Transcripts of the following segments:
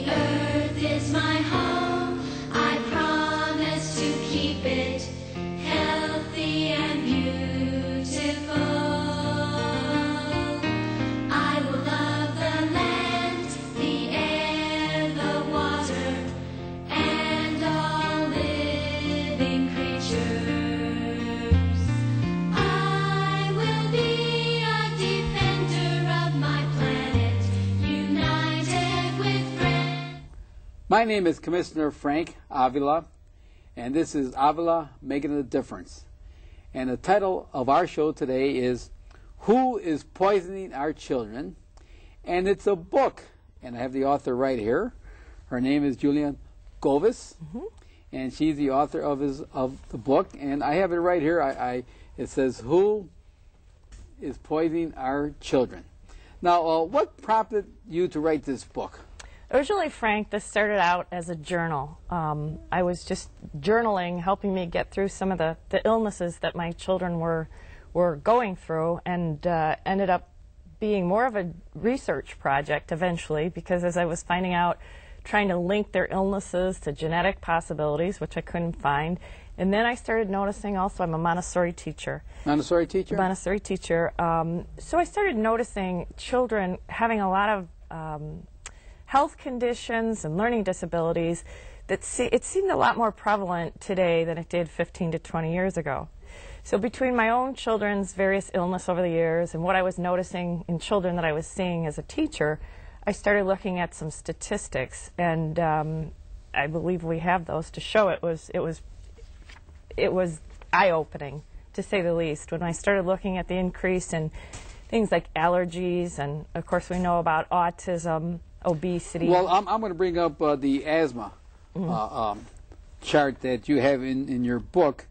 earth is my home. I promise to keep it healthy and beautiful. I will love the land, the air, the water, and all living creatures. I will be a defender of my planet, united with friends. My name is Commissioner Frank Avila, and this is Avila Making a Difference. And the title of our show today is Who is Poisoning Our Children? And it's a book, and I have the author right here. Her name is Julia Govis, and she's the author of the book. And I have it right here. It says, Who is Poisoning Our Children? Now, what prompted you to write this book? Originally, Frank, this started out as a journal. I was just journaling, helping me get through some of the illnesses that my children were going through, and ended up being more of a research project eventually, because as I was finding out, trying to link their illnesses to genetic possibilities, which I couldn't find. And then I started noticing also, I'm a Montessori teacher. Montessori teacher? Montessori teacher. So I started noticing children having a lot of health conditions and learning disabilities that it seemed a lot more prevalent today than it did 15 to 20 years ago. So between my own children's various illness over the years and what I was noticing in children that I was seeing as a teacher, I started looking at some statistics, and I believe we have those to show it was eye-opening, to say the least, when I started looking at the increase in things like allergies, and of course we know about autism, obesity. Well, I'm going to bring up the asthma chart that you have in your book,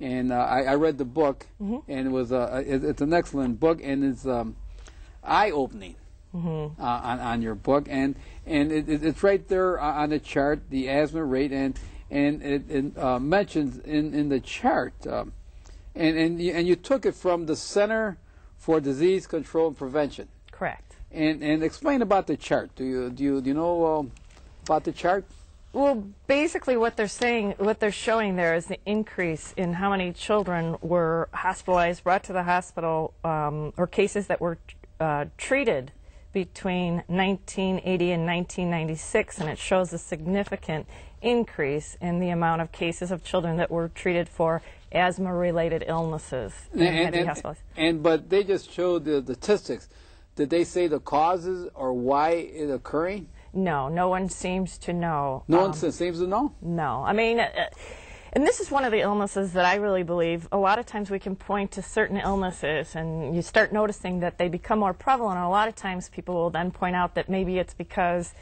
and I read the book, and it's an excellent book, and it's eye-opening on your book, and it's right there on the chart, the asthma rate, and it mentions in the chart, and you took it from the Center for Disease Control and Prevention. Correct. And explain about the chart. Do you know about the chart? Well, basically what they're saying, what they're showing there is the increase in how many children were hospitalized, brought to the hospital, or cases that were treated between 1980 and 1996, and it shows a significant increase in the amount of cases of children that were treated for asthma-related illnesses. But they just showed the statistics. Did they say the causes or why it's occurring? No, no one seems to know. No one seems to know? No. I mean, and this is one of the illnesses that I really believe, a lot of times we can point to certain illnesses and you start noticing that they become more prevalent, and a lot of times people will then point out that maybe it's because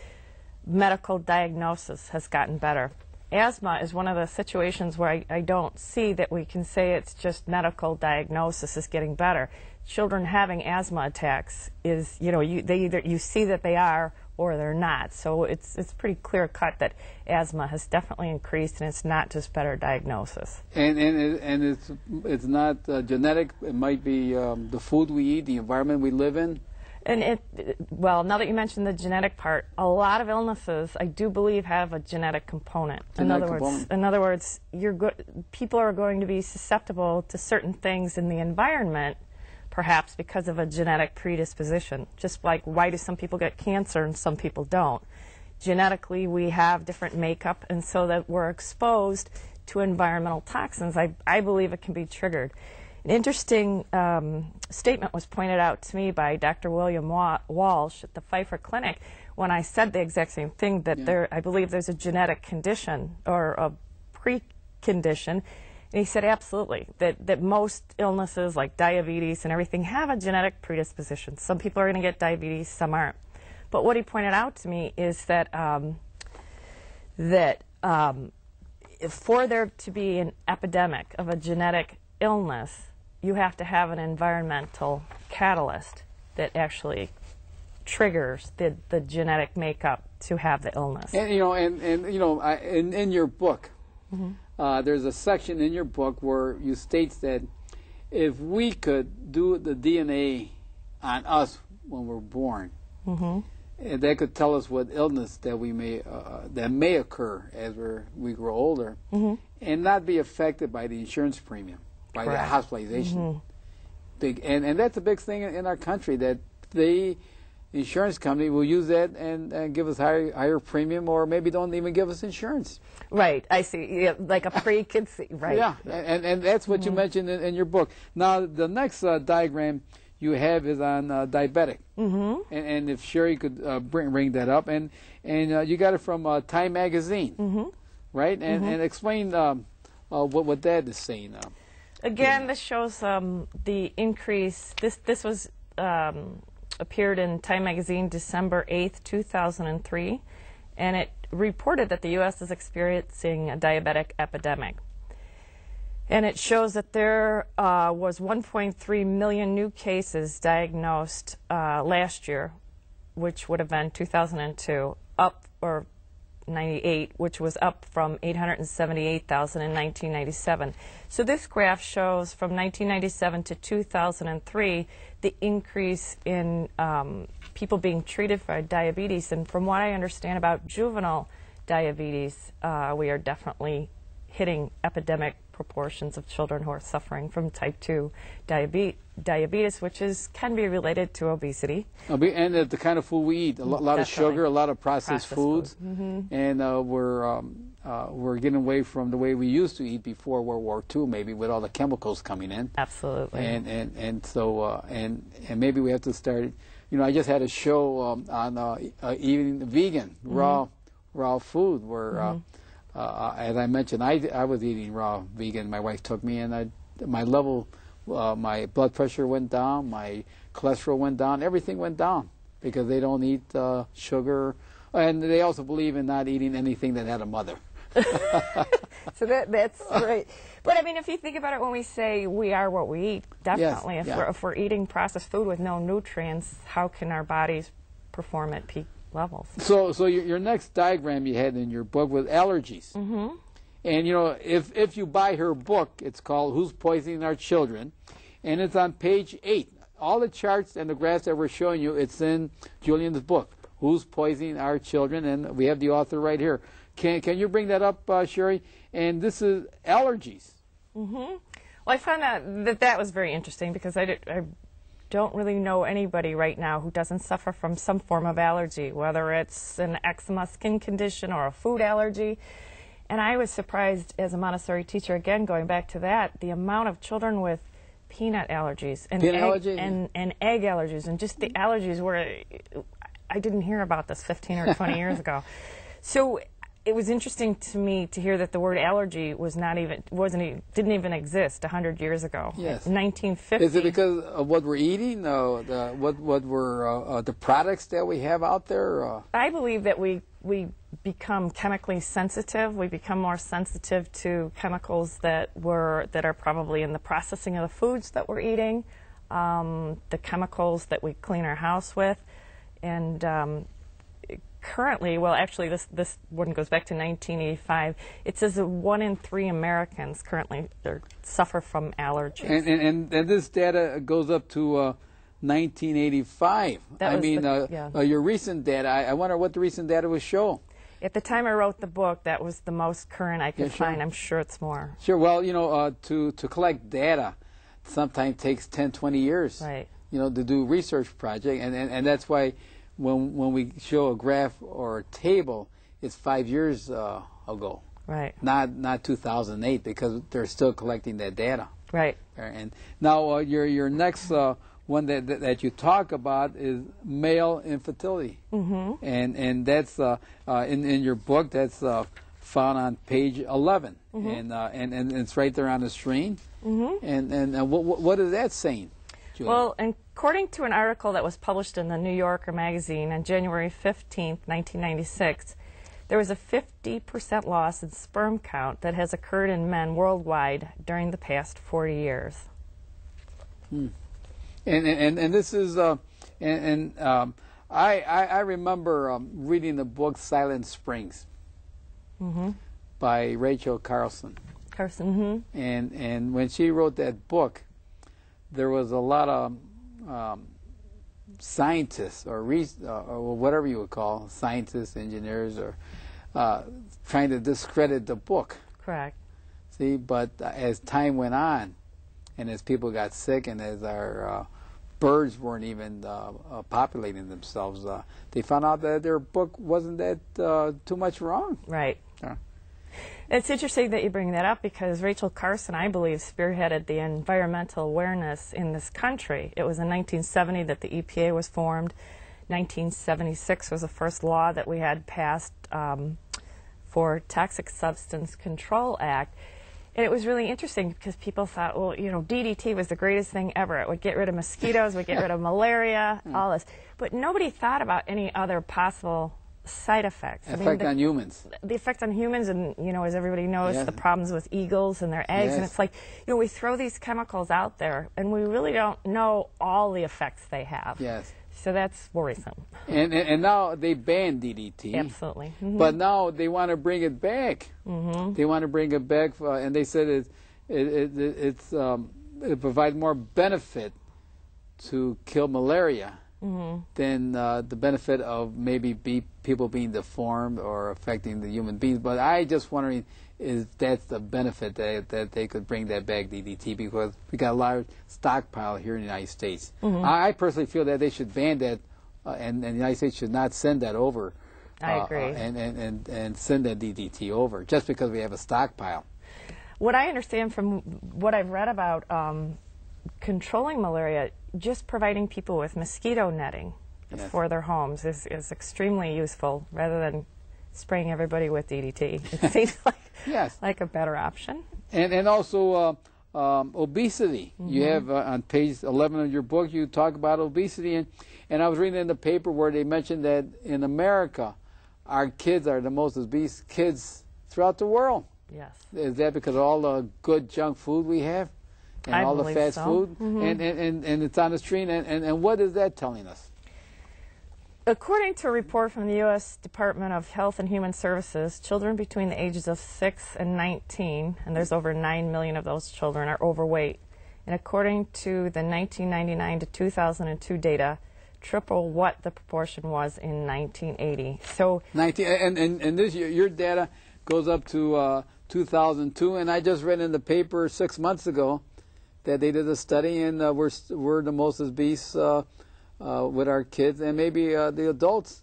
medical diagnosis has gotten better. Asthma is one of the situations where I don't see that we can say it's just medical diagnosis is getting better. Children having asthma attacks is, you know, you see that they are or they're not. So it's pretty clear cut that asthma has definitely increased, and it's not just better diagnosis. And it's not genetic. It might be the food we eat, the environment we live in. And well, now that you mentioned the genetic part, a lot of illnesses I do believe have a genetic component. In other words, people are going to be susceptible to certain things in the environment, perhaps because of a genetic predisposition. Just like, why do some people get cancer and some people don't? Genetically, we have different makeup, and so that we're exposed to environmental toxins. I believe it can be triggered. An interesting statement was pointed out to me by Dr. William Walsh at the Pfeiffer Clinic when I said the exact same thing, that I believe there's a genetic condition or a precondition. And he said absolutely, that most illnesses like diabetes and everything have a genetic predisposition. Some people are going to get diabetes, some aren't. But what he pointed out to me is that for there to be an epidemic of a genetic illness, you have to have an environmental catalyst that actually triggers the genetic makeup to have the illness. And in your book, there's a section in your book where you state that if we could do the DNA on us when we're born, And that could tell us what illness that we may that may occur as we grow older, and not be affected by the insurance premium, by the hospitalization. Big and that's a big thing in our country, that the insurance company will use that and give us higher premium, or maybe don't even give us insurance. Right, I see. Yeah, like a preconceived, right. Yeah, and that's what you mentioned in your book. Now, the next diagram you have is on diabetic. And if Sherry could bring that up. And you got it from Time Magazine, right? And explain what that is saying. Again, this shows the increase. This was appeared in Time Magazine December 8th, 2003, and it reported that the U.S. is experiencing a diabetic epidemic. And it shows that there was 1.3 million new cases diagnosed last year, which would have been 2002, or 98, which was up from 878,000 in 1997. So this graph shows from 1997 to 2003 the increase in people being treated for diabetes. And from what I understand about juvenile diabetes, we are definitely hitting epidemic proportions of children who are suffering from type 2 diabetes, which can be related to obesity. And the kind of food we eat, a lot of sugar, a lot of processed foods, and we're getting away from the way we used to eat before World War II, maybe, with all the chemicals coming in. Absolutely. And so maybe we have to start. You know, I just had a show on eating vegan, raw food, where as I mentioned, I was eating raw vegan. My wife took me, and my blood pressure went down, my cholesterol went down, everything went down, because they don't eat sugar, and they also believe in not eating anything that had a mother. So that's right. But I mean, if you think about it, when we say we are what we eat, definitely, yes, if we're eating processed food with no nutrients, how can our bodies perform at peak levels? So your next diagram you had in your book was allergies. And, you know, if you buy her book, it's called Who's Poisoning Our Children, and it's on page 8. All the charts and the graphs that we're showing you, it's in Julian's book, Who's Poisoning Our Children, and we have the author right here. Can you bring that up, Sherry? And this is allergies. Well, I found that was very interesting, because I don't really know anybody right now who doesn't suffer from some form of allergy, whether it's an eczema skin condition or a food allergy. And I was surprised as a Montessori teacher, again, going back to that, the amount of children with peanut allergies and egg allergies, and just the allergies where I didn't hear about this 15 or 20 years ago. So it was interesting to me to hear that the word allergy didn't even exist 100 years ago. Yes. 1950. Is it because of what we're eating, what were the products that we have out there? I believe that we become chemically sensitive. We become more sensitive to chemicals that are probably in the processing of the foods that we're eating, the chemicals that we clean our house with, and currently, well, actually, this one goes back to 1985. It says that 1 in 3 Americans currently suffer from allergies. And this data goes up to 1985. Your recent data, I wonder what the recent data would show. At the time I wrote the book, that was the most current I could find. I'm sure it's more. Sure. Well, you know, to collect data sometimes takes 10, 20 years. Right. You know, to do a research project, and that's why when we show a graph or a table, it's 5 years ago. Right. Not 2008, because they're still collecting that data. Right. And now your next one that you talk about is male infertility. And that's in your book, that's found on page 11, and it's right there on the screen. And what is that saying, Julia? Well, according to an article that was published in the New Yorker magazine on January 15th, 1996, there was a 50% loss in sperm count that has occurred in men worldwide during the past 40 years. And this is I remember reading the book Silent Springs by Rachel Carson. And when she wrote that book, there was a lot of scientists or whatever you would call scientists, engineers, or trying to discredit the book. Correct. See, but as time went on, and as people got sick, and as our birds weren't even populating themselves, they found out that their book wasn't that too much wrong. Right. It's interesting that you bring that up because Rachel Carson, I believe, spearheaded the environmental awareness in this country. It was in 1970 that the EPA was formed. 1976 was the first law that we had passed for Toxic Substance Control Act. And it was really interesting because people thought, well, you know, DDT was the greatest thing ever. It would get rid of mosquitoes, would get rid of malaria, all this. But nobody thought about any other possible side effects. Effect on humans. The effect on humans, and, you know, as everybody knows, the problems with eagles and their eggs. And it's like, you know, we throw these chemicals out there, and we really don't know all the effects they have. Yes. So that's worrisome. And now they banned DDT. Absolutely. But now they want to bring it back. They want to bring it back, and they said it provides more benefit to kill malaria than the benefit of maybe people being deformed or affecting the human beings. But I just wondering is that's the benefit that they could bring that back, DDT, because we got a large stockpile here in the United States. I personally feel that they should ban that, and the United States should not send that over. I agree. And send that DDT over just because we have a stockpile. What I understand from what I've read about controlling malaria, just providing people with mosquito netting for their homes is extremely useful rather than spraying everybody with DDT. It seems like a better option. And also obesity. You have on page 11 of your book, you talk about obesity. And I was reading in the paper where they mentioned that in America, our kids are the most obese kids throughout the world. Yes. Is that because of all the good junk food we have? And all the fast food? And it's on the street. And what is that telling us? According to a report from the U.S. Department of Health and Human Services, children between the ages of 6 and 19, and there's over 9 million of those children, are overweight. And according to the 1999 to 2002 data, triple what the proportion was in 1980. So and this your data goes up to 2002, and I just read in the paper 6 months ago that they did a study, and we're the most obese with our kids, and maybe the adults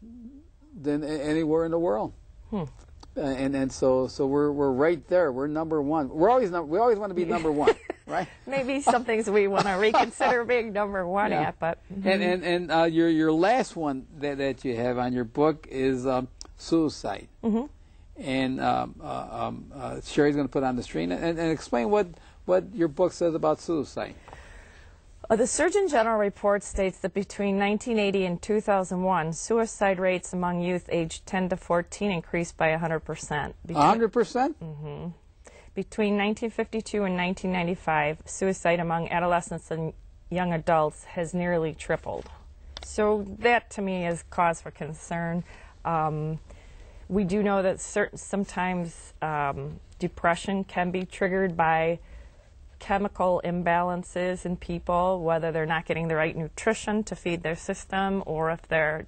than anywhere in the world. And so we're right there. We're number one. We always want to be number one, right? Maybe some things we want to reconsider being number one at, but and your last one that you have on your book is suicide. And Sherry's going to put on the screen and explain what your book says about suicide. The Surgeon General report states that between 1980 and 2001, suicide rates among youth aged 10 to 14 increased by 100%. 100%? Between 1952 and 1995, suicide among adolescents and young adults has nearly tripled. So that, to me, is cause for concern. We do know that sometimes depression can be triggered by chemical imbalances in people, whether they're not getting the right nutrition to feed their system or if they're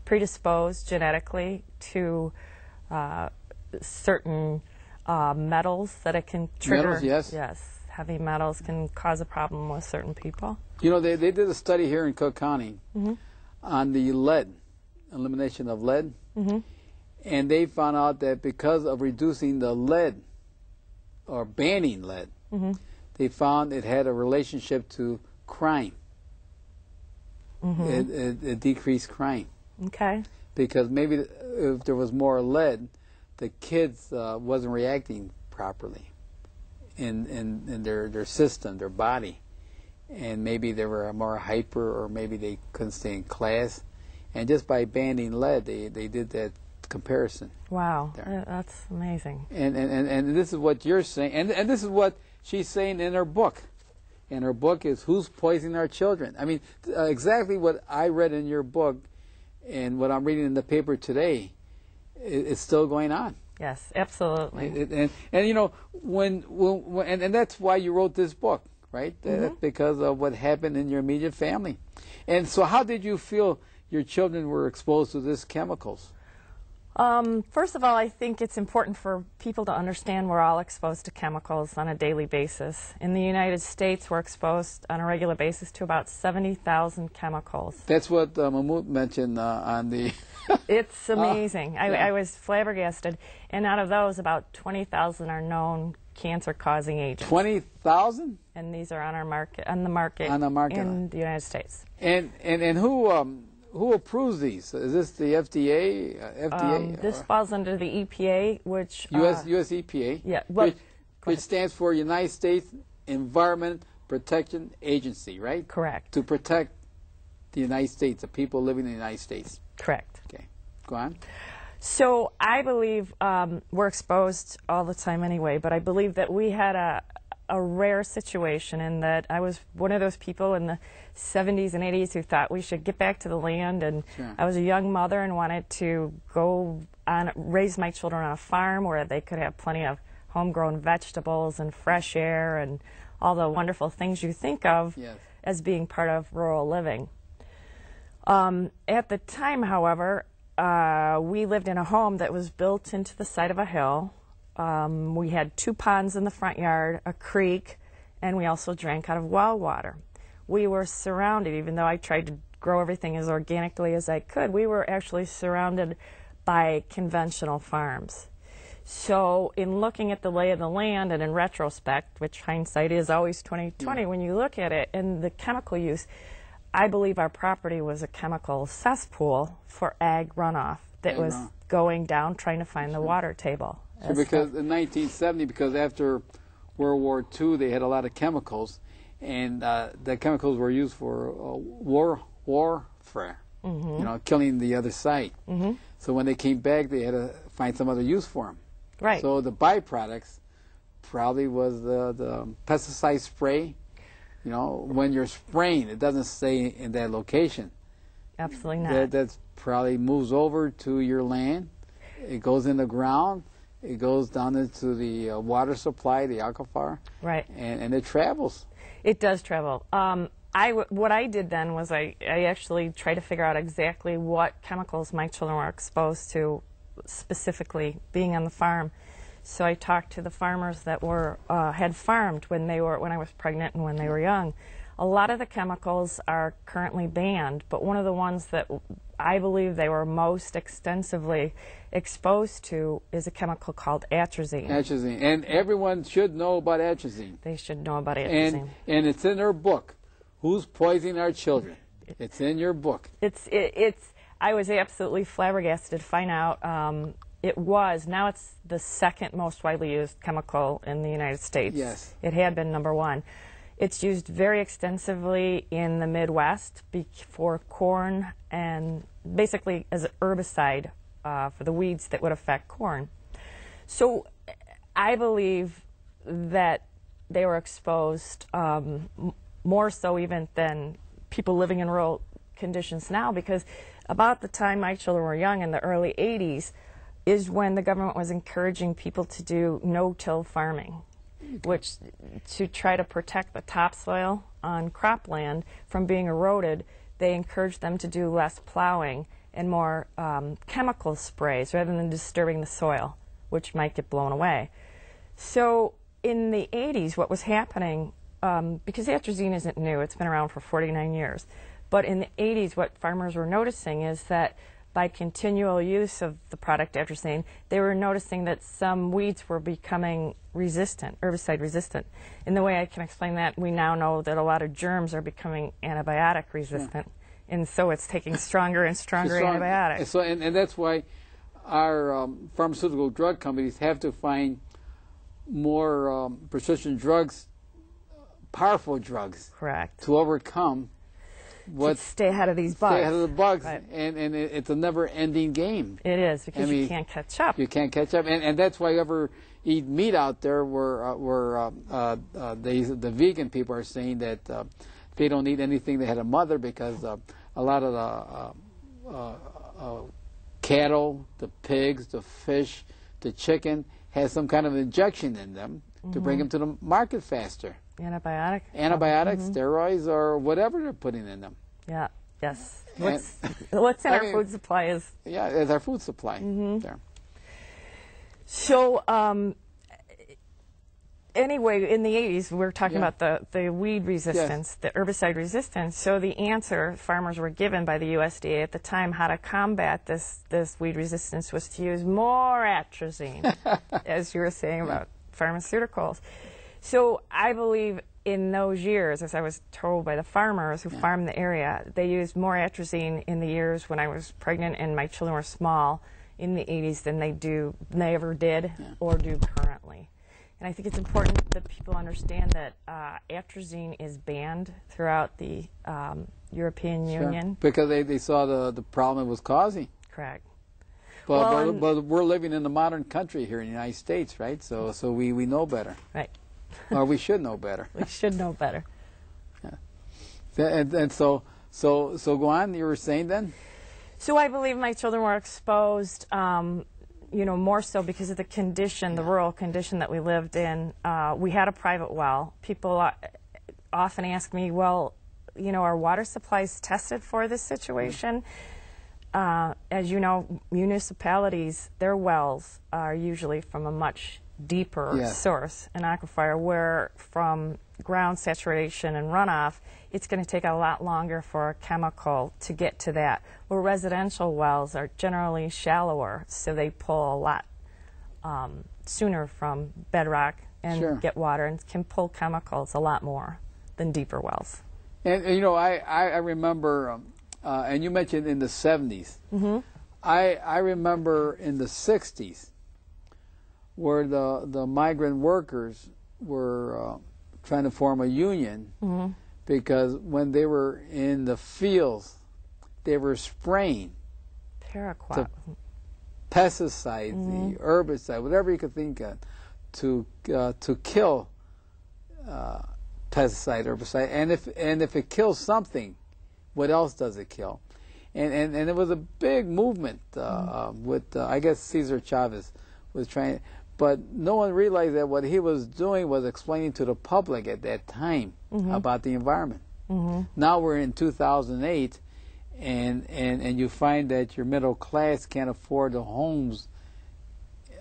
predisposed genetically to certain metals that it can trigger. Metals, yes. Yes, heavy metals can cause a problem with certain people. You know, they did a study here in Cook County on the lead, elimination of lead, and they found out that because of reducing the lead, or banning lead, they found it had a relationship to crime. It decreased crime. Okay. Because maybe if there was more lead, the kids wasn't reacting properly in their system, their body. And maybe they were more hyper, or maybe they couldn't stay in class. And just by banning lead, they did that comparison. Wow, that's amazing. And this is what you're saying, and this is what she's saying in her book. And her book is Who's Poisoning Our Children? I mean, exactly what I read in your book and what I'm reading in the paper today is still going on. Yes, absolutely. And you know, and that's why you wrote this book, right? That's because of what happened in your immediate family. And so how did you feel your children were exposed to these chemicals? First of all, I think it's important for people to understand we're all exposed to chemicals on a daily basis. In the United States, we're exposed on a regular basis to about 70,000 chemicals. That's what Mahmoud mentioned on the... It's amazing. Yeah. I was flabbergasted. And out of those, about 20,000 are known cancer-causing agents. 20,000? And these are on the market in the United States. And who approves these? Is this the FDA? This falls under the EPA, which... US EPA? Yeah. Well, which stands for United States Environment Protection Agency, right? Correct. To protect the United States, the people living in the United States. Correct. Okay. Go on. So I believe we're exposed all the time anyway, but I believe that we had a rare situation in that I was one of those people in the 70s and 80s who thought we should get back to the land, and Sure. I was a young mother and wanted to go raise my children on a farm where they could have plenty of homegrown vegetables and fresh air and all the wonderful things you think of Yes. as being part of rural living. At the time, however, we lived in a home that was built into the side of a hill. We had 2 ponds in the front yard, a creek, and we also drank out of well water. We were surrounded, even though I tried to grow everything as organically as I could, we were actually surrounded by conventional farms. So in looking at the lay of the land, and in retrospect, which hindsight is always 20/20, when you look at it and the chemical use, I believe our property was a chemical cesspool for ag runoff that was going down trying to find the water table. So because in 1970, because after World War II, they had a lot of chemicals, and the chemicals were used for warfare, you know, killing the other side. So when they came back, they had to find some other use for them. Right. So the byproducts probably was the pesticide spray. You know, when you're spraying, it doesn't stay in that location. Absolutely not. That probably moves over to your land. It goes in the ground. It goes down into the water supply, the aquifer. Right. And it travels. It does travel. What I did then was I actually tried to figure out exactly what chemicals my children were exposed to, specifically being on the farm. So I talked to the farmers that were had farmed when I was pregnant and when they were young. A lot of the chemicals are currently banned, but one of the ones that I believe they were most extensively exposed to is a chemical called atrazine. Atrazine, and everyone should know about atrazine. They should know about atrazine. And it's in her book. Who's Poisoning Our Children? It's in your book. I was absolutely flabbergasted to find out now it's the second most widely used chemical in the United States. Yes. It had been number 1. It's used very extensively in the Midwest for corn and basically as an herbicide for the weeds that would affect corn. So I believe that they were exposed more so even than people living in rural conditions now, because about the time my children were young in the early 80s is when the government was encouraging people to do no-till farming, which to try to protect the topsoil on cropland from being eroded. They encouraged them to do less plowing and more chemical sprays rather than disturbing the soil, which might get blown away. So in the 80s, what was happening, because atrazine isn't new, it's been around for 49 years, but in the 80s what farmers were noticing is that by continual use of the product atrazine, they were noticing that some weeds were becoming resistant, herbicide resistant. In the way I can explain that, we now know that a lot of germs are becoming antibiotic resistant, and so it's taking stronger and stronger antibiotics. So, and that's why our pharmaceutical drug companies have to find more prescription drugs, powerful drugs, correct, to overcome to stay ahead of these bugs. Stay ahead of the bugs, right. and it's a never-ending game. It is, because you can't catch up. You can't catch up, and that's why you ever eat meat out there where the vegan people are saying that they don't eat anything that had a mother, because a lot of the cattle, the pigs, the fish, the chicken has some kind of injection in them to bring them to the market faster. Antibiotics, steroids, or whatever they're putting in them. Yeah. Yes. What's in our food supply is... Yeah, it's our food supply. There. So, anyway, in the 80s, we were talking about the weed resistance, the herbicide resistance. So the answer farmers were given by the USDA at the time how to combat this weed resistance was to use more atrazine, as you were saying about pharmaceuticals. So I believe in those years, as I was told by the farmers who farmed the area, they used more atrazine in the years when I was pregnant and my children were small in the 80s than they ever did or do currently. And I think it's important that people understand that atrazine is banned throughout the European Union. Because they saw the problem it was causing. Correct. But we're living in a modern country here in the United States, right? So we know better. Right. Or we should know better. We should know better. Yeah. And so go on, you were saying then? So I believe my children were exposed, more so because of the condition, the rural condition that we lived in. We had a private well. People often ask me, well, are water supplies tested for this situation? As you know, municipalities, their wells are usually from a much deeper source, an aquifer, where from ground saturation and runoff, it's going to take a lot longer for a chemical to get to that. Where residential wells are generally shallower, so they pull a lot sooner from bedrock and get water, and can pull chemicals a lot more than deeper wells. And I remember, and you mentioned in the 70s, I remember in the 60s, where the migrant workers were trying to form a union because when they were in the fields, they were spraying the pesticides, the herbicide, whatever you could think of, to kill pesticide, herbicide, and if it kills something, what else does it kill? And it was a big movement with I guess Cesar Chavez was trying. But no one realized that what he was doing was explaining to the public at that time about the environment. Now we're in 2008, and you find that your middle class can't afford the homes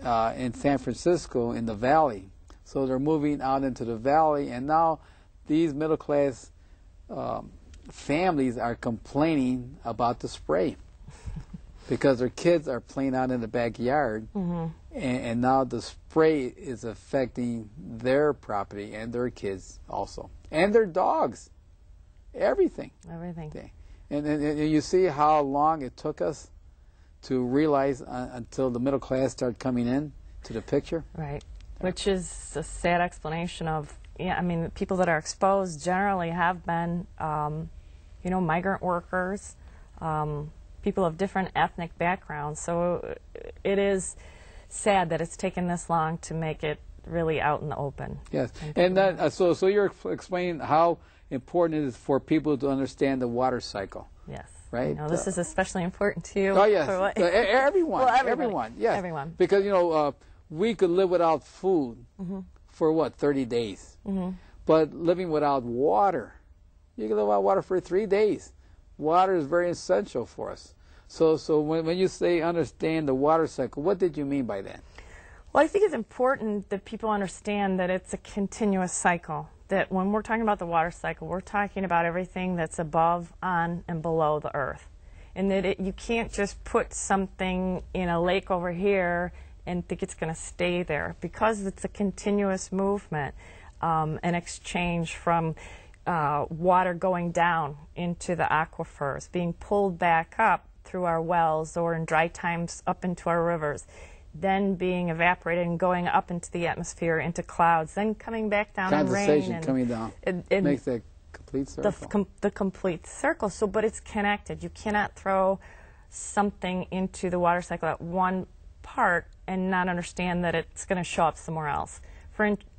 in San Francisco in the valley. So they're moving out into the valley, and now these middle class families are complaining about the spray because their kids are playing out in the backyard. And now the spray is affecting their property and their kids also. And their dogs. Everything. Everything. And you see how long it took us to realize until the middle class started coming in to the picture. Right. Which is a sad explanation of, the people that are exposed generally have been, migrant workers, people of different ethnic backgrounds. So it is sad that it's taken this long to make it really out in the open. Yes, and that, so you're explaining how important it is for people to understand the water cycle. Yes. Right? This is especially important to you. Oh, yes. Everyone. Well, everyone. Yes. Everyone. Because, we could live without food for, 30 days. But living without water, you can live without water for 3 days. Water is very essential for us. So when you say understand the water cycle, what did you mean by that? Well, I think it's important that people understand that it's a continuous cycle. That when we're talking about the water cycle, we're talking about everything that's above, on, and below the earth. And that you can't just put something in a lake over here and think it's going to stay there. Because it's a continuous movement, an exchange from water going down into the aquifers, being pulled back up through our wells or in dry times up into our rivers, then being evaporated and going up into the atmosphere, into clouds, then coming back down in rain. Condensation coming down. It makes that complete circle. The complete circle. So, but it's connected. You cannot throw something into the water cycle at one part and not understand that it's going to show up somewhere else.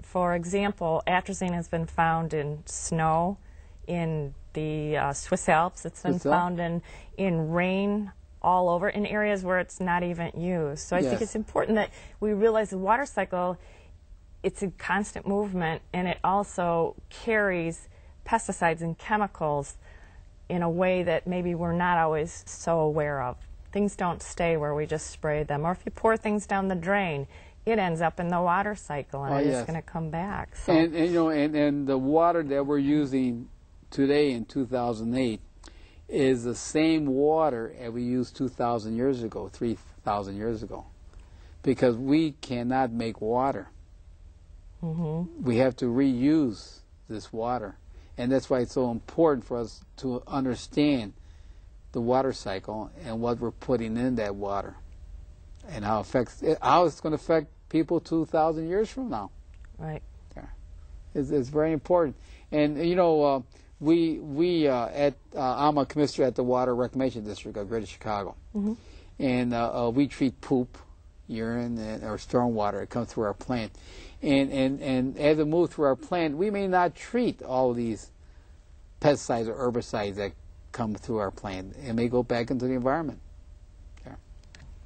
For example, atrazine has been found in snow, in the Swiss Alps. It's been found in rain all over, in areas where it's not even used. So I think it's important that we realize the water cycle it's a constant movement, and it also carries pesticides and chemicals in a way that maybe we're not always so aware of. Things don't stay where we just spray them, or if you pour things down the drain, it ends up in the water cycle, and it's going to come back. So. And you know, and the water that we're using today in 2008 is the same water that we used 2,000 years ago, 3,000 years ago, because we cannot make water. We have to reuse this water, and that's why it's so important for us to understand the water cycle and what we're putting in that water, and how it's going to affect people 2,000 years from now. Right. Yeah. It's very important. And you know, I'm a commissioner at the Water Reclamation District of Greater Chicago, and we treat poop, urine, or stormwater that comes through our plant. And as it moves through our plant, we may not treat all of these pesticides or herbicides that come through our plant. It may go back into the environment. Yeah.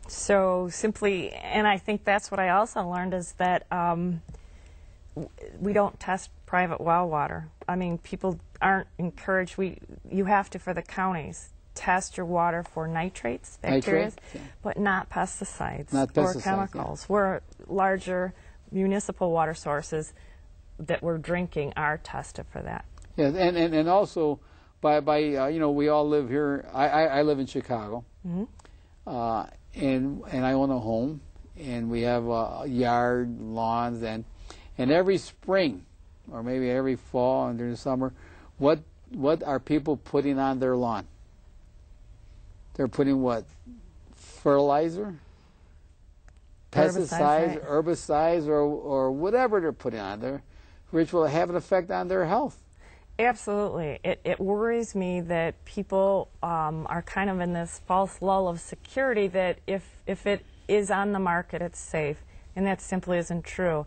So simply, and I think that's what I also learned, is that we don't test private well water. I mean, people aren't encouraged. You have to, for the counties, test your water for nitrates, bacteria, but not pesticides, or chemicals. We're larger municipal water sources that we're drinking are tested for that. Yeah, and also by you know, we all live here. I live in Chicago, and I own a home, and we have a yard, lawns, and every spring, or maybe every fall and during the summer, what are people putting on their lawn? They're putting what? Fertilizer? Pesticides, herbicides, or whatever they're putting on there, which will have an effect on their health. Absolutely. It worries me that people are kind of in this false lull of security that if it is on the market, it's safe, and that simply isn't true.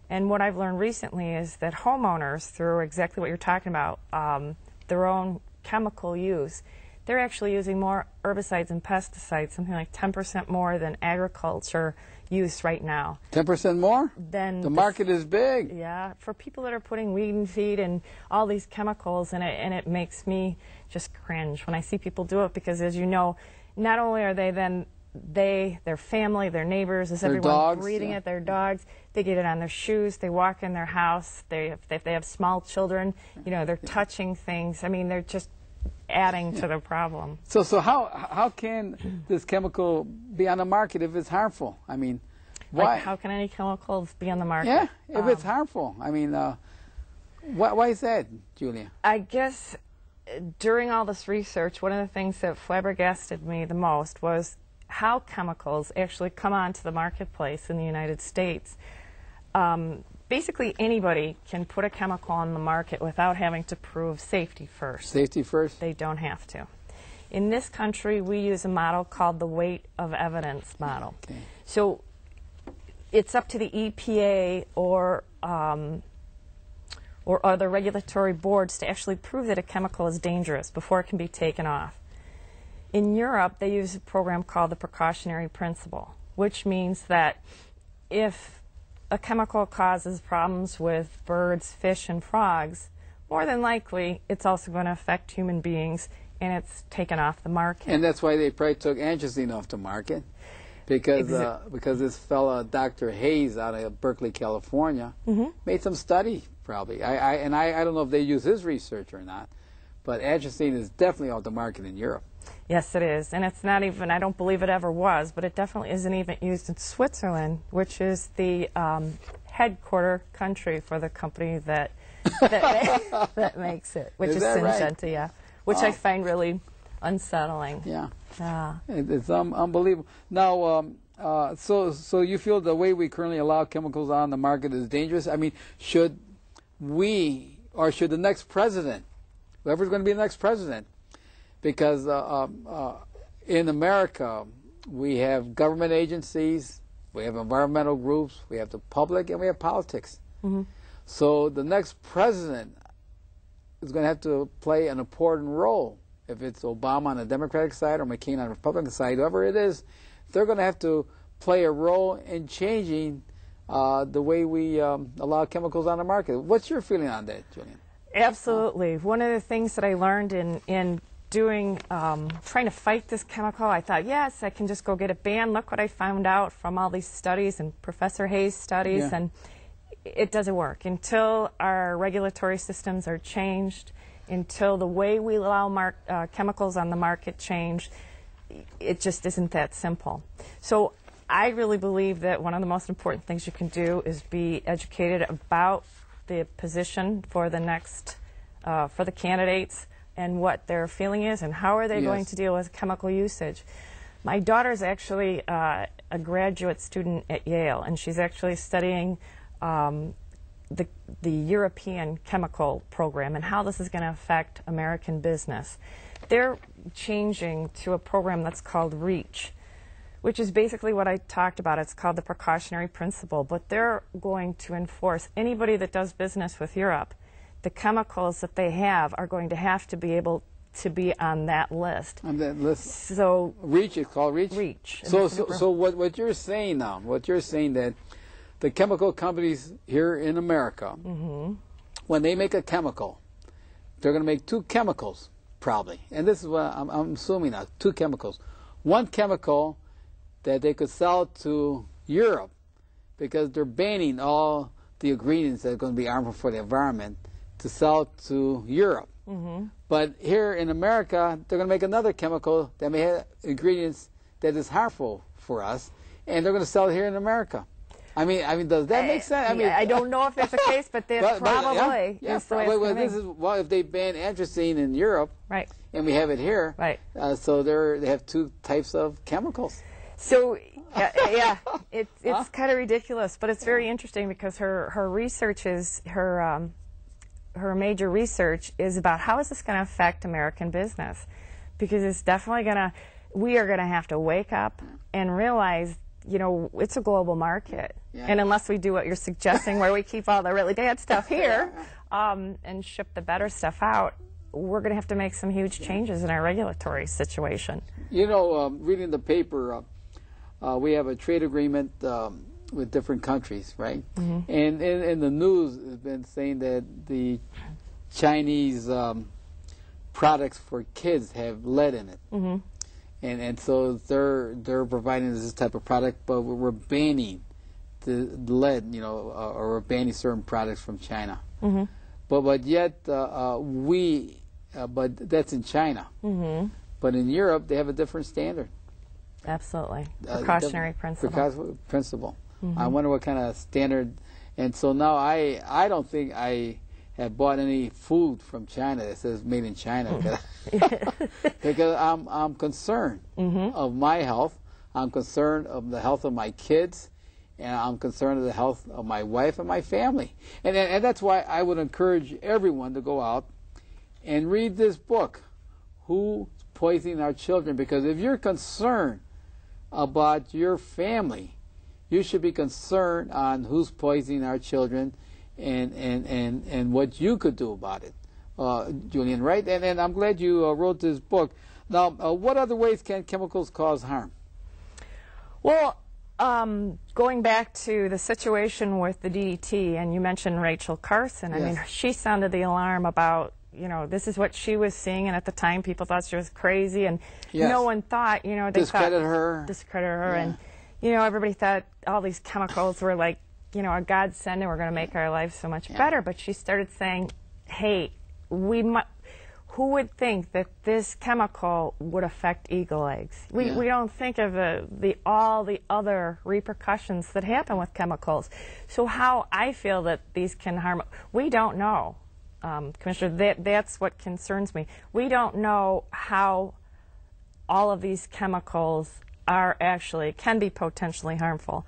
And what I've learned recently is that homeowners, through exactly what you're talking about, their own chemical use, they're actually using more herbicides and pesticides, something like 10% more than agriculture use right now. 10% more? Then the market is big. Yeah, for people that are putting weed and feed and all these chemicals in it, and it makes me just cringe when I see people do it, because as you know, not only are they then their family, their neighbors, is everyone dogs, breathing it, their dogs, they get it on their shoes, they walk in their house, if they have small children, you know, they're touching things. I mean, they're just adding to the problem. So how can this chemical be on the market if it's harmful? I mean, why? Like, how can any chemicals be on the market? Yeah, if it's harmful. I mean, why is that, Julia? I guess during all this research, one of the things that flabbergasted me the most was how chemicals actually come onto the marketplace in the United States. Basically, anybody can put a chemical on the market without having to prove safety first. Safety first? They don't have to. In this country, we use a model called the weight of evidence model. Okay. So it's up to the EPA or other regulatory boards to actually prove that a chemical is dangerous before it can be taken off. In Europe, they use a program called the precautionary principle, which means that if a chemical causes problems with birds, fish, and frogs, more than likely it's also going to affect human beings, and it's taken off the market. And that's why they probably took atrazine off the market, because this fella, Dr. Hayes, out of Berkeley, California, made some study, probably. I don't know if they use his research or not, but atrazine is definitely off the market in Europe. Yes, it is. And it's not even, I don't believe it ever was, but it definitely isn't even used in Switzerland, which is the headquarter country for the company that makes it, which is Syngenta, right? Yeah, which I find really unsettling. Yeah. It's unbelievable. Now, so you feel the way we currently allow chemicals on the market is dangerous? I mean, should we, or should the next president, whoever's going to be the next president, because in America, we have government agencies, we have environmental groups, we have the public, and we have politics. So the next president is going to have to play an important role. If it's Obama on the Democratic side or McCain on the Republican side, whoever it is, they're going to have to play a role in changing the way we allow chemicals on the market. What's your feeling on that, Julian? Absolutely. One of the things that I learned in doing, trying to fight this chemical, I thought, yes, I can just go get it banned. Look what I found out from all these studies and Professor Hayes' studies, Yeah. and it doesn't work. Until our regulatory systems are changed, until the way we allow chemicals on the market change, it just isn't that simple. So I really believe that one of the most important things you can do is be educated about the position for the next, for the candidates, and what their feeling is and how are they going to deal with chemical usage. My daughter's actually a graduate student at Yale, and she's actually studying the European chemical program and how this is going to affect American business. They're changing to a program that's called REACH, which is basically what I talked about. It's called the precautionary principle, but they're going to enforce anybody that does business with Europe. The chemicals that they have are going to have to be able to be on that list. On that list. So REACH is called REACH? REACH. So what you're saying now, what you're saying that the chemical companies here in America, when they make a chemical, they're going to make two chemicals, probably. And this is what I'm assuming now, two chemicals. One chemical that they could sell to Europe because they're banning all the ingredients that are going to be harmful for the environment to sell to Europe. But here in America, they're going to make another chemical that may have ingredients that is harmful for us, and they're going to sell it here in America. I mean, does that make sense? I mean, I don't know if that's the case, but that's probably is the way it's going to be. If they ban atrazine in Europe, Right. and we have it here, Right. So they have two types of chemicals. So, yeah, it's kind of ridiculous, but it's very interesting because her research is, her major research is about how is this going to affect American business, because it's definitely we are going to have to wake up and realize, you know, it's a global market. Yeah. And unless we do what you're suggesting, where we keep all the really bad stuff here and ship the better stuff out, we're going to have to make some huge changes in our regulatory situation. You know, reading the paper, we have a trade agreement with different countries, right? And the news has been saying that the Chinese products for kids have lead in it. And so they're providing this type of product, but we're banning the lead, you know, or we're banning certain products from China. But yet but that's in China. But in Europe, they have a different standard. Absolutely. Precautionary principle. I wonder what kind of standard. And so now I don't think I have bought any food from China that says made in China because I'm concerned of my health. I'm concerned of the health of my kids, and I'm concerned of the health of my wife and my family. And that's why I would encourage everyone to go out and read this book, Who's Poisoning Our Children? Because if you're concerned about your family, you should be concerned on who's poisoning our children and what you could do about it, Julian, right? And I'm glad you wrote this book. Now, what other ways can chemicals cause harm? Well, going back to the situation with the DET, and you mentioned Rachel Carson, I mean, she sounded the alarm about, you know, this is what she was seeing, and at the time people thought she was crazy, and no one thought, you know, they discredit thought, her, and, you know, everybody thought all these chemicals were like, you know, a godsend and we're going to make our lives so much better. But she started saying, hey, who would think that this chemical would affect eagle eggs? We don't think of all the other repercussions that happen with chemicals. So how I feel that these can harm, we don't know, Commissioner. That's what concerns me. We don't know how all of these chemicals can be potentially harmful.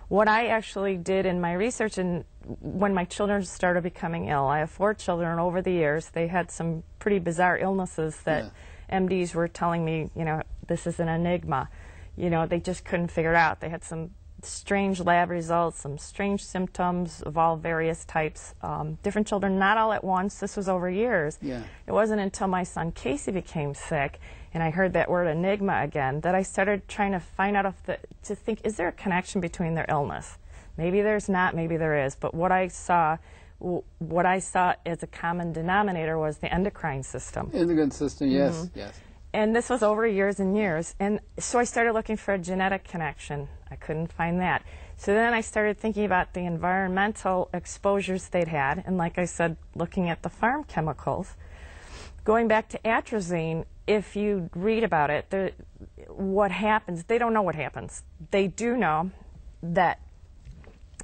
What I actually did in my research, and when my children started becoming ill, I have 4 children, and over the years they had some pretty bizarre illnesses that MDs were telling me, you know, this is an enigma. You know, they just couldn't figure it out. They had some strange lab results, some strange symptoms of all various types. Different children, not all at once. This was over years. It wasn't until my son Casey became sick and I heard that word enigma again that I started trying to find out to think, is there a connection between their illness? Maybe there's not, maybe there is. But what I saw as a common denominator was the endocrine system. Endocrine system, yes, yes. And this was over years and years. And so I started looking for a genetic connection. I couldn't find that. So then I started thinking about the environmental exposures they'd had. And like I said, looking at the farm chemicals. Going back to atrazine, if you read about it, what happens, they don't know what happens. They do know that,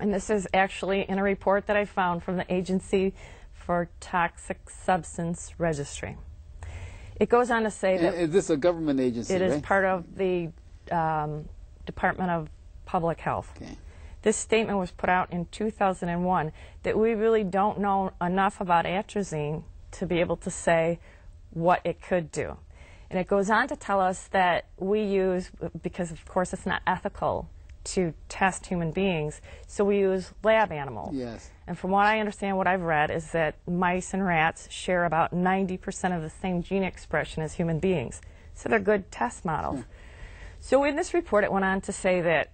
and this is actually in a report that I found from the Agency for Toxic Substance Registry. It goes on to say that... Is this a government agency, It right? is part of the Department of Public Health. Okay. This statement was put out in 2001 that we really don't know enough about atrazine to be able to say what it could do. And it goes on to tell us that we use, because of course it's not ethical to test human beings, so we use lab animals. Yes. And from what I understand, what I've read is that mice and rats share about 90% of the same gene expression as human beings. So they're good test models. Yeah. So in this report, it went on to say that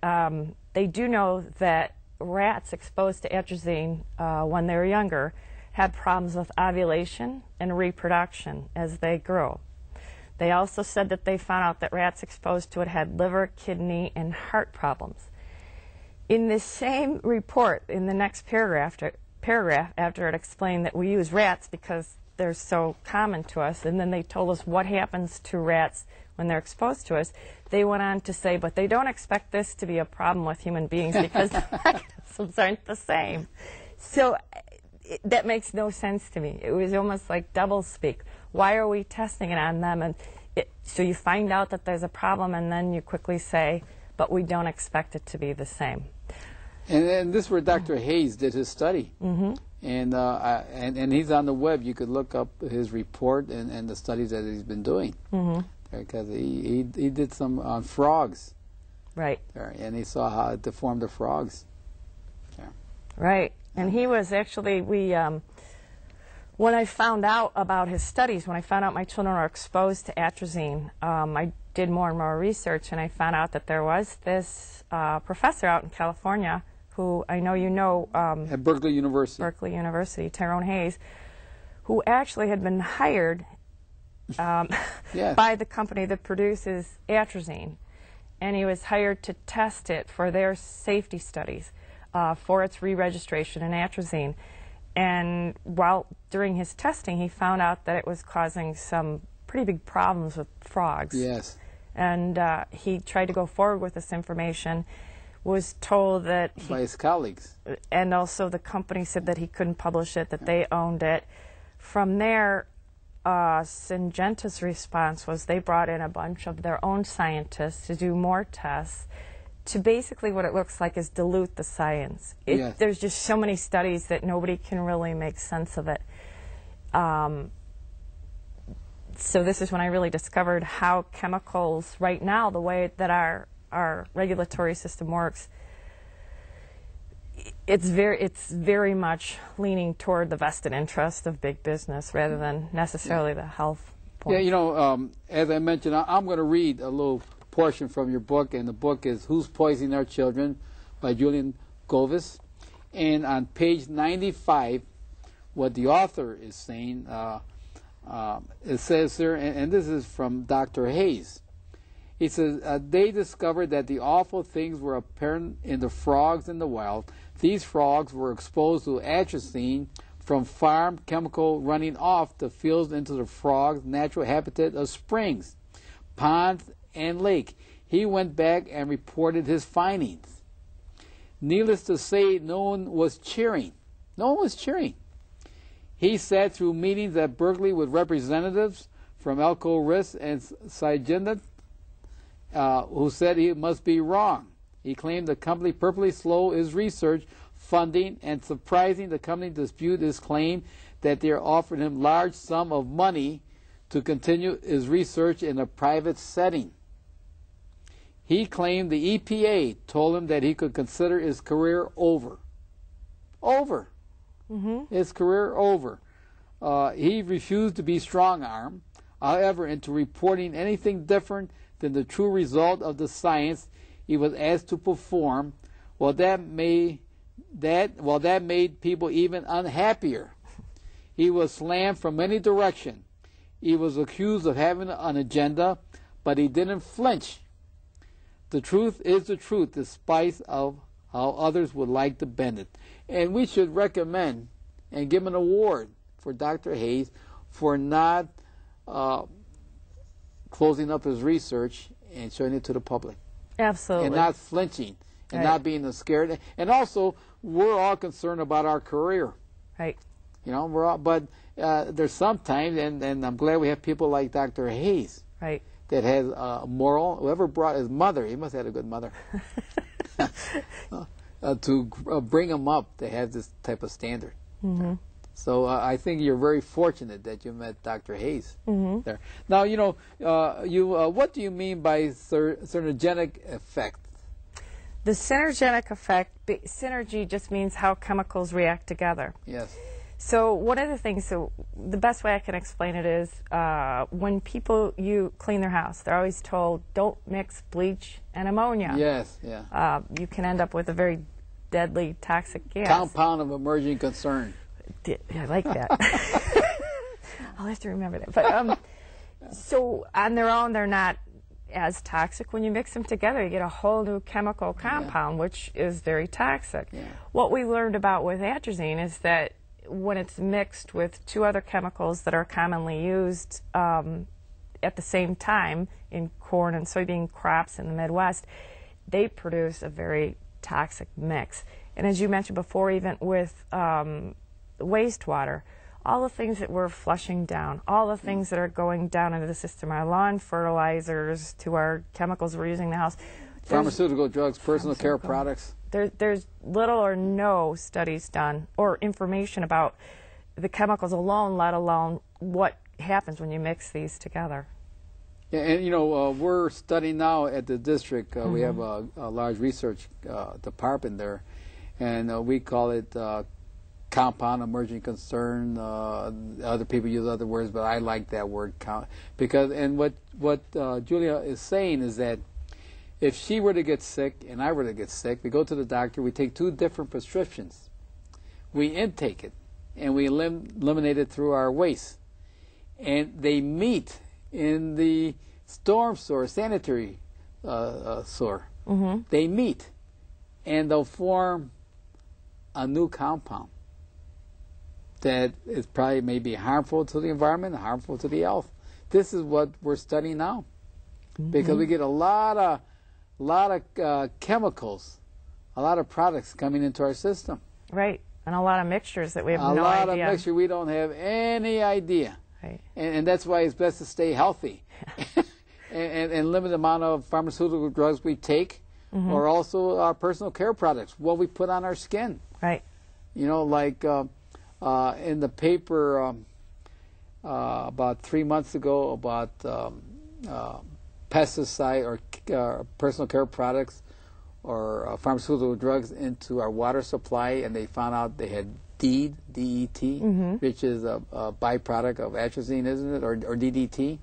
they do know that rats exposed to atrazine when they were younger had problems with ovulation and reproduction as they grow. They also said that they found out that rats exposed to it had liver, kidney, and heart problems. In this same report, in the next paragraph after it explained that we use rats because they're so common to us, and then they told us what happens to rats when they're exposed to us, they went on to say, but they don't expect this to be a problem with human beings because the organisms aren't the same. So that makes no sense to me. It was almost like doublespeak. Why are we testing it on them? And so you find out that there's a problem, and then you quickly say, but we don't expect it to be the same. And this is where Dr. Hayes did his study. Mm-hmm. And he's on the web. You could look up his report and the studies that he's been doing. Mm-hmm. Because he did some on frogs. Right. There, and he saw how it deformed the frogs. There. Right. And he was actually, when I found out about his studies, when I found out my children were exposed to atrazine, I did more and more research, and I found out that there was this professor out in California who I know you know. At Berkeley University. Berkeley University, Tyrone Hayes, who actually had been hired yes. by the company that produces atrazine. And he was hired to test it for their safety studies for its re-registration in atrazine. And during his testing, he found out that it was causing some pretty big problems with frogs. Yes. And he tried to go forward with this information, was told that by his colleagues. And also the company said that he couldn't publish it, that they owned it. From there, Syngenta's response was they brought in a bunch of their own scientists to do more tests to basically what it looks like is dilute the science. Yes. There's just so many studies that nobody can really make sense of it. So this is when I really discovered how chemicals right now, the way that our regulatory system works, it's very much leaning toward the vested interest of big business rather than necessarily the health point. Yeah, you know, as I mentioned, I'm going to read a little portion from your book, and the book is Who's Poisoning Our Children by Julia Govis. And on page 95, what the author is saying, it says there, and this is from Dr. Hayes. He says, they discovered that the awful things were apparent in the frogs in the wild. These frogs were exposed to atrazine from farm chemical running off the fields into the frogs' natural habitat of springs, ponds, and lake. He went back and reported his findings. Needless to say, no one was cheering. No one was cheering. He sat through meetings at Berkeley with representatives from Elko Risk and Syngenta, who said he must be wrong. He claimed the company purposely slowed his research funding, and surprising, the company disputed his claim that they offered him large sum of money to continue his research in a private setting. He claimed the EPA told him that he could consider his career over. Over. Mm-hmm. His career over. He refused to be strong-armed, however, into reporting anything different than the true result of the science he was asked to perform. Well, that may that made people even unhappier. He was slammed from any direction. He was accused of having an agenda, but he didn't flinch. The truth is the truth, despite of how others would like to bend it. And we should recommend and give an award for Dr. Hayes for not closing up his research and showing it to the public. Absolutely. And not flinching and not being scared. And also, we're all concerned about our career. Right. You know, we're all, but there's sometimes, and I'm glad we have people like Dr. Hayes. Right. That has moral. Whoever brought his mother, he must have had a good mother. To bring him up to have this type of standard. Mm-hmm. So I think you're very fortunate that you met Dr. Hayes there. Now, you know, what do you mean by synergenic effect? The synergenic effect, synergy just means how chemicals react together. Yes. So one of the things, the best way I can explain it is when people clean their house, they're always told, don't mix bleach and ammonia. Yes, yeah. You can end up with a very deadly toxic gas. Compound of emerging concern. I like that. I'll have to remember that. But so on their own, they're not as toxic. When you mix them together, you get a whole new chemical compound, which is very toxic. Yeah. What we learned about with atrazine is that when it's mixed with two other chemicals that are commonly used at the same time in corn and soybean crops in the Midwest, they produce a very toxic mix. And as you mentioned before, even with wastewater, all the things that we're flushing down, all the things that are going down into the system, our lawn fertilizers to our chemicals we're using in the house. Pharmaceutical drugs, personal care products. There's little or no studies done or information about the chemicals alone, let alone what happens when you mix these together. Yeah, and you know, we're studying now at the district. We have a large research department there, and we call it compound emerging concern. Other people use other words, but I like that word because. And what Julia is saying is that if she were to get sick and I were to get sick, we go to the doctor. We take two different prescriptions. We intake it, and we eliminate it through our waste, and they meet in the storm sewer, sanitary sewer. They meet, and they'll form a new compound that is probably maybe harmful to the environment, harmful to the health. This is what we're studying now, because we get a lot of chemicals, a lot of products coming into our system. Right, and a lot of mixtures that we have no idea. A lot of mixture we don't have any idea. Right. And that's why it's best to stay healthy and limit the amount of pharmaceutical drugs we take, or also our personal care products, what we put on our skin. Right. You know, like in the paper about 3 months ago about pesticide or personal care products or pharmaceutical drugs into our water supply, and they found out they had DET, which is a byproduct of atrazine, isn't it, or DDT,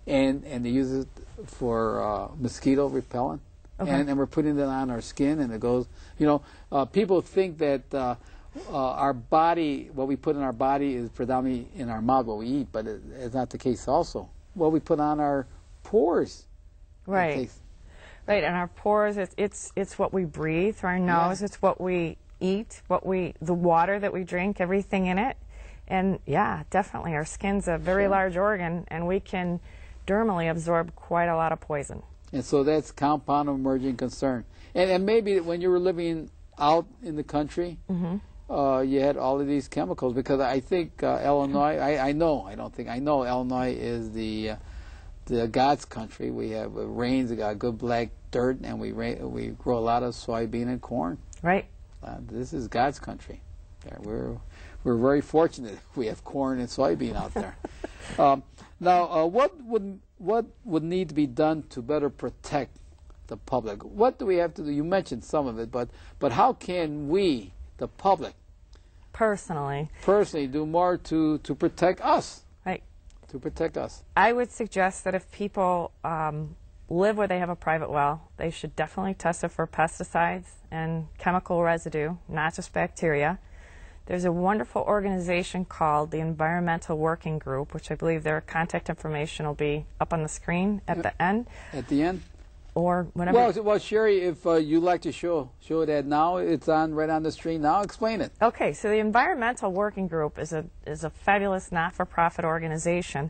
and they use it for mosquito repellent, and we're putting it on our skin, and it goes. You know, people think that our body, what we put in our body, is predominantly in our mouth, what we eat, but it's not the case. Also, what we put on our pores, right? Right, and our pores, it's what we breathe through our nose. It's what we eat, the water that we drink, everything in it. And yeah, definitely our skin's a very large organ, and we can dermally absorb quite a lot of poison. And so that's compound of emerging concern. And maybe when you were living out in the country, you had all of these chemicals, because I think Illinois, I know Illinois is the God's country. We have rains, we got good black dirt, and we grow a lot of soybean and corn. Right. This is God's country. We're very fortunate. We have corn and soybean out there. Now, what would need to be done to better protect the public? What do we have to do? You mentioned some of it, but how can we, the public, personally do more to protect us? Right. To protect us. I would suggest that if people live where they have a private well, they should definitely test it for pesticides and chemical residue, not just bacteria. There's a wonderful organization called the Environmental Working Group, which I believe their contact information will be up on the screen at the end. At the end? Or whenever. Well, Sherry, if you'd like to show that now, it's on right on the screen now. Explain it. Okay, so the Environmental Working Group is a fabulous not-for-profit organization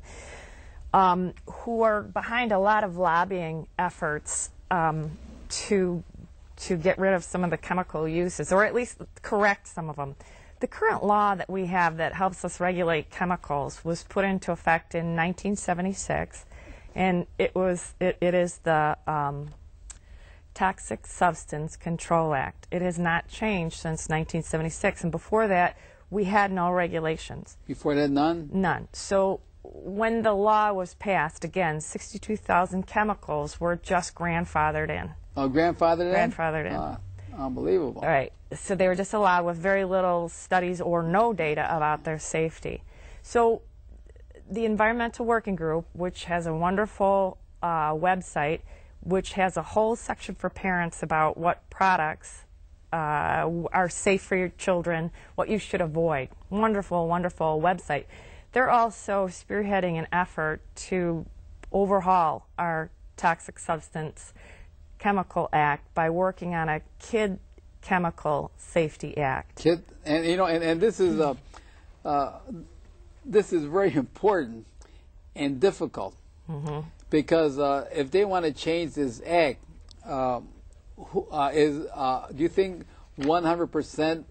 who are behind a lot of lobbying efforts to get rid of some of the chemical uses, or at least correct some of them. The current law that we have that helps us regulate chemicals was put into effect in 1976, and it is the Toxic Substance Control Act. It has not changed since 1976, and before that, we had no regulations. Before that, none? None. So when the law was passed, again, 62,000 chemicals were just grandfathered in. Oh, grandfathered in? Grandfathered in. Unbelievable. All right. So they were just allowed with very little studies or no data about their safety. So the Environmental Working Group, which has a wonderful website, which has a whole section for parents about what products are safe for your children, what you should avoid. Wonderful, wonderful website. They're also spearheading an effort to overhaul our Toxic Substance Chemical Act by working on a Kid Chemical Safety Act. And you know, and this is very important and difficult because if they want to change this act, do you think 100%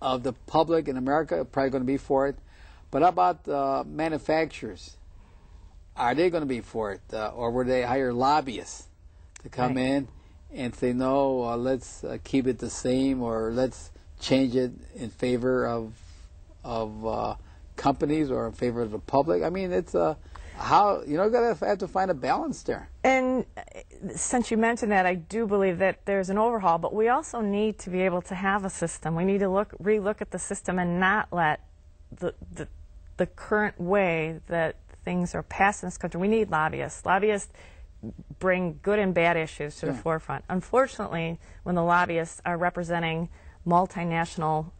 of the public in America are probably going to be for it? But how about manufacturers? Are they going to be for it, or would they hire lobbyists to come in and say, no, let's keep it the same, or let's change it in favor of companies or in favor of the public? I mean, it's how, you know, you have to find a balance there. And since you mentioned that, I do believe that there's an overhaul, but we also need to be able to have a system. We need to relook at the system and not let the current way that things are passed in this country. We need lobbyists. Lobbyists bring good and bad issues to the forefront. Unfortunately, when the lobbyists are representing multinational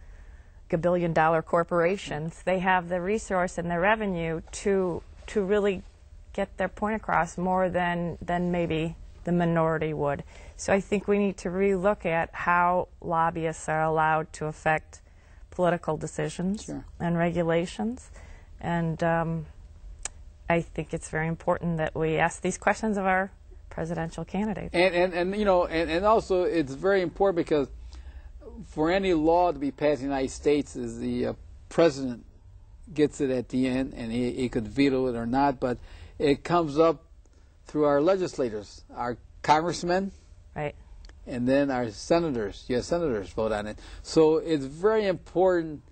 gabillion-dollar corporations, they have the resource and the revenue to really get their point across more than maybe the minority would. So I think we need to relook at how lobbyists are allowed to affect political decisions and regulations. And I think it's very important that we ask these questions of our presidential candidate. And you know, and also it's very important because for any law to be passed in the United States, is the president gets it at the end, and he could veto it or not, but it comes up through our legislators, our congressmen, and then our senators. U.S. senators vote on it. So it's very important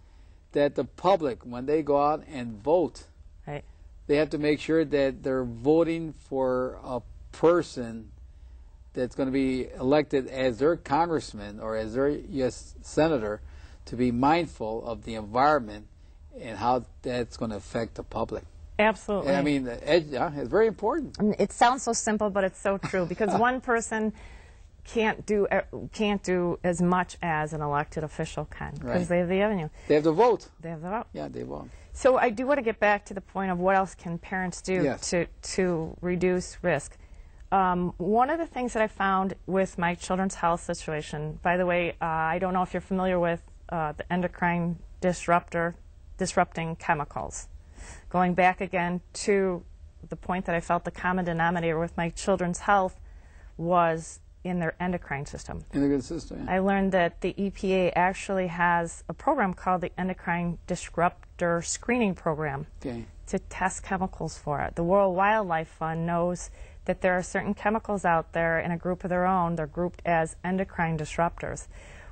that the public, when they go out and vote, they have to make sure that they're voting for a person that's going to be elected as their congressman or as their U.S. senator to be mindful of the environment and how that's going to affect the public. Absolutely. And I mean, it's very important. I mean, it sounds so simple, but it's so true because one person can't do as much as an elected official can because they have the avenue. They have the vote. They have the vote. Yeah, they vote. So I do want to get back to the point of what else can parents do to reduce risk. One of the things that I found with my children's health situation, by the way, I don't know if you're familiar with the endocrine disrupting chemicals. Going back again to the point that I felt the common denominator with my children's health was in their endocrine system. Endocrine system, yeah. I learned that the EPA actually has a program called the Endocrine Disruptor Screening Program to test chemicals for it. The World Wildlife Fund knows that there are certain chemicals out there in a group of their own, they're grouped as endocrine disruptors,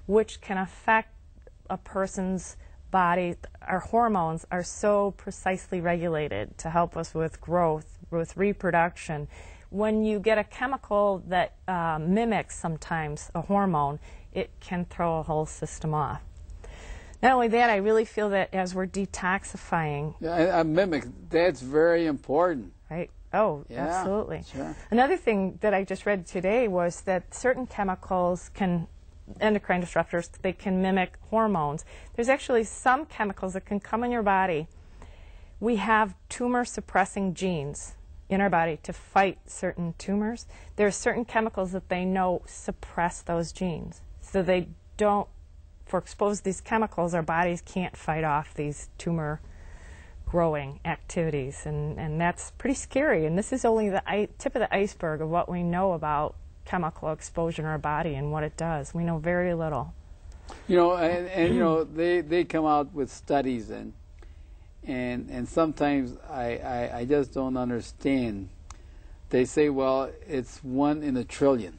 which can affect a person's body. Our hormones are so precisely regulated to help us with growth, with reproduction. When you get a chemical that mimics sometimes a hormone, it can throw a whole system off. Not only that, I really feel that as we're detoxifying... Yeah, a mimic, that's very important. Right. Oh, Yeah, absolutely. sure. Another thing that I just read today was that certain chemicals endocrine disruptors, they can mimic hormones. There's actually some chemicals that can come in your body. We have tumor suppressing genes in our body to fight certain tumors. There are certain chemicals that they know suppress those genes. So they don't, for exposed to these chemicals, our bodies can't fight off these tumor growing activities, and that's pretty scary. And this is only the tip of the iceberg of what we know about chemical exposure in our body and what it does. We know very little. You know, and you know, they come out with studies, and sometimes I just don't understand. They say, well, it's 1 in a trillion,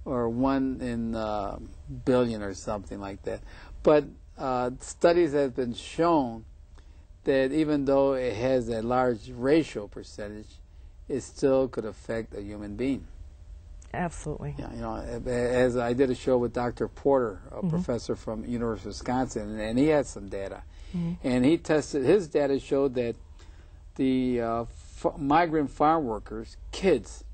or 1 in a billion, or something like that. But studies have been shown that even though it has a large ratio percentage, it still could affect a human being. Absolutely. Yeah, you know, as I did a show with Dr. Porter, a professor from University of Wisconsin, and he had some data, and he tested. His data showed that the migrant farm workers, kids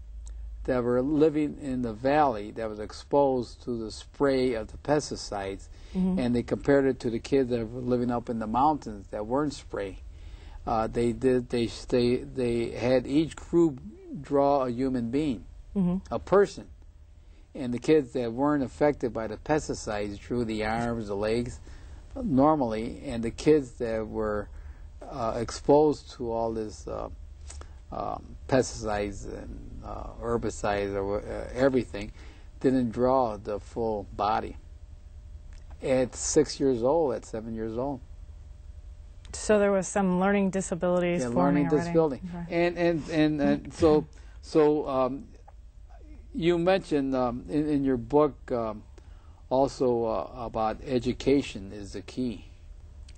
that were living in the valley that was exposed to the spray of the pesticides, and they compared it to the kids that were living up in the mountains that weren't sprayed. They had each group draw a human being, a person, and the kids that weren't affected by the pesticides drew the arms, the legs, normally, and the kids that were exposed to all this pesticides and herbicides or everything didn't draw the full body. At 6 years old, at 7 years old. So there was some learning disabilities forming learning disability. Okay. And so you mentioned in your book also about education is the key.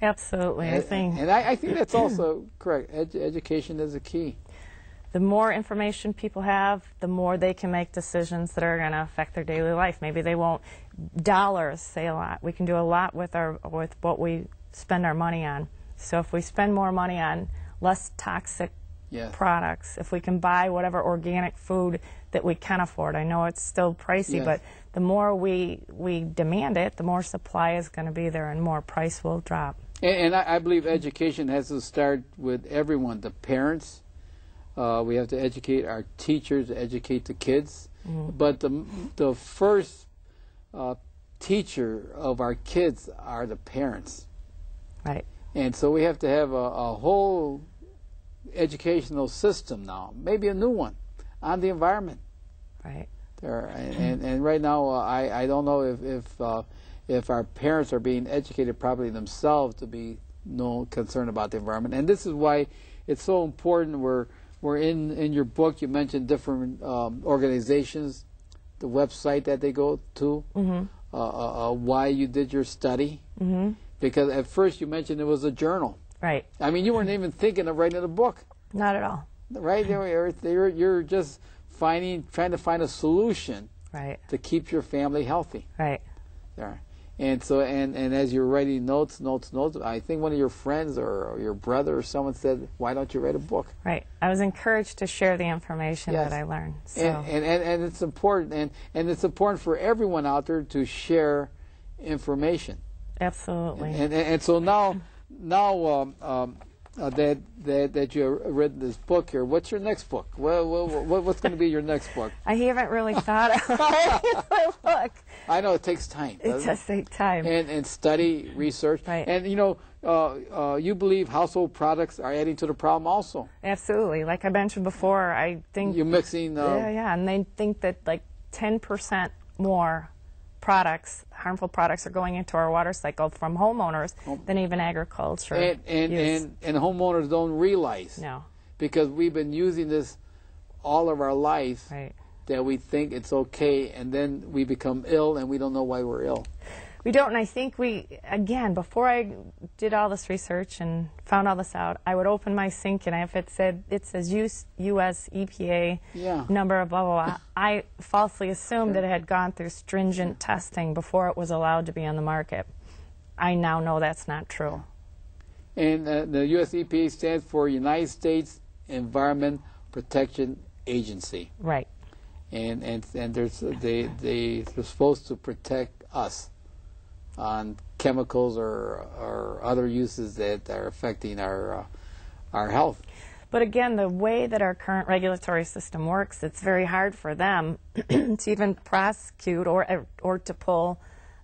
Absolutely, I think. And I think that's also correct. Education is the key. The more information people have, the more they can make decisions that are going to affect their daily life. Maybe they won't. Dollars say a lot. We can do a lot with what we spend our money on. So if we spend more money on less toxic products, if we can buy whatever organic food that we can afford, I know it's still pricey, but the more we demand it, the more supply is going to be there and more price will drop. And I believe education has to start with everyone, the parents. We have to educate our teachers, educate the kids. But the first teacher of our kids are the parents. Right. And so we have to have a whole educational system now, maybe a new one, on the environment. Right. And right now, I don't know if our parents are being educated properly themselves to be concerned about the environment. And this is why it's so important. We're in your book, you mentioned different organizations, the website that they go to, why you did your study. Because at first you mentioned it was a journal. Right. I mean, you weren't even thinking of writing a book. Not at all. Right? You're just trying to find a solution to keep your family healthy. Right. There. And so, and as you're writing notes, I think one of your friends or your brother or someone said, why don't you write a book? Right. I was encouraged to share the information that I learned. So. And it's important, and it's important for everyone out there to share information. Absolutely. And so now that you read this book here, what's your next book? What's going to be your next book? I haven't really thought of a book. I know it takes time. It does take time. And study, research. Right. And you know, you believe household products are adding to the problem also. Absolutely. Like I mentioned before, I think you're mixing. And they think that like 10% more harmful products are going into our water cycle from homeowners than even agriculture. And homeowners don't realize. No. Because we've been using this all of our life. Right. That we think it's okay, and then we become ill, and we don't know why we're ill. We don't, and I think again, before I did all this research and found all this out, I would open my sink, and if it says U.S. EPA number of blah, blah, blah, I falsely assumed that it had gone through stringent testing before it was allowed to be on the market. I now know that's not true. And the U.S. EPA stands for United States Environment Protection Agency. Right. And they're supposed to protect us on chemicals or other uses that are affecting our health. But again, the way that our current regulatory system works, it's very hard for them to even prosecute or to pull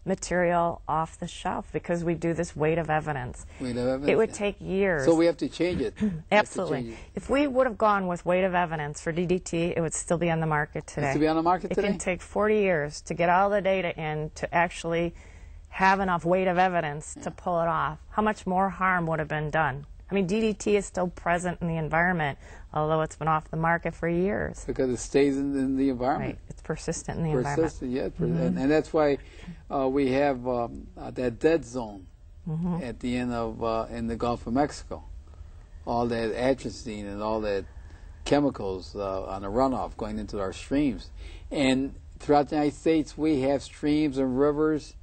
material off the shelf because we do this weight of evidence. Weight of evidence. It would take years. So we have to change it. Absolutely. If we would have gone with weight of evidence for DDT, it would still be on the market today. It's to be on the market today? It can take 40 years to get all the data in to actually have enough weight of evidence to pull it off. How much more harm would have been done? I mean, DDT is still present in the environment, although it's been off the market for years. Because it stays in the environment. Right. It's persistent in the environment. Persistent, yeah. And that's why we have that dead zone at the end of in the Gulf of Mexico. All that atrazine and all that chemicals on the runoff going into our streams. And throughout the United States, we have streams and rivers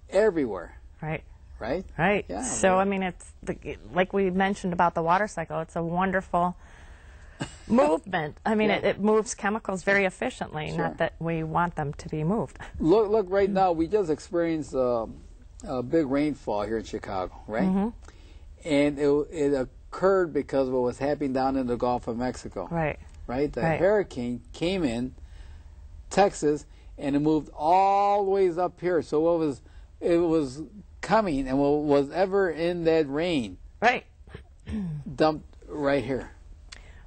everywhere. Right. Right? Right. Yeah, so, I mean, it's like we mentioned about the water cycle, it's a wonderful movement. I mean, it moves chemicals very efficiently, not that we want them to be moved. Look, right now, we just experienced a big rainfall here in Chicago, right? And it occurred because of what was happening down in the Gulf of Mexico. Right. Right? The hurricane came in Texas, and it moved all the ways up here. So it was coming, and what was ever in that rain dumped right here.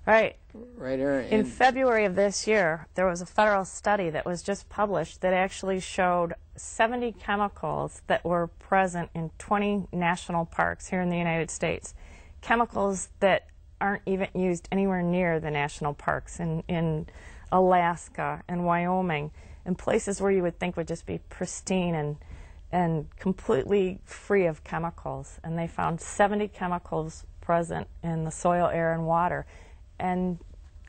Right. Right here. In February of this year, there was a federal study that was just published that actually showed 70 chemicals that were present in 20 national parks here in the United States. Chemicals that aren't even used anywhere near the national parks in Alaska and Wyoming, and places where you would think would just be pristine and completely free of chemicals. And they found 70 chemicals present in the soil, air, and water. And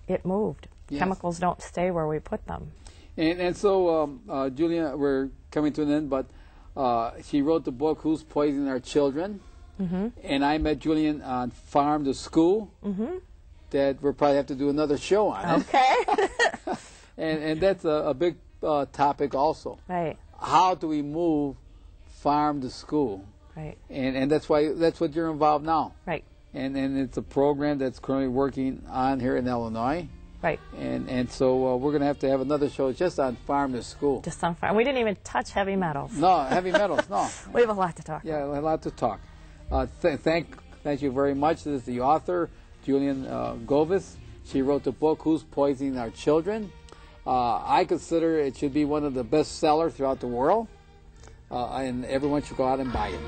it moved. Yes. Chemicals don't stay where we put them. And so, Julia, we're coming to an end, but she wrote the book, Who's Poisoning Our Children? And I met Julian on Farm to School. That we'll probably have to do another show on. Okay. and that's a big topic also. Right. How do we move farm to school? Right. And that's what you're involved now. Right. And it's a program that's currently working on here in Illinois. Right. And so we're going to have another show just on farm to school. Just on farm. We didn't even touch heavy metals. No, heavy metals, no. We have a lot to talk about. Yeah, a lot to talk. Thank you very much. This is the author, Julia Govis. She wrote the book, Who's Poisoning Our Children? I consider it should be one of the best sellers throughout the world, and everyone should go out and buy it.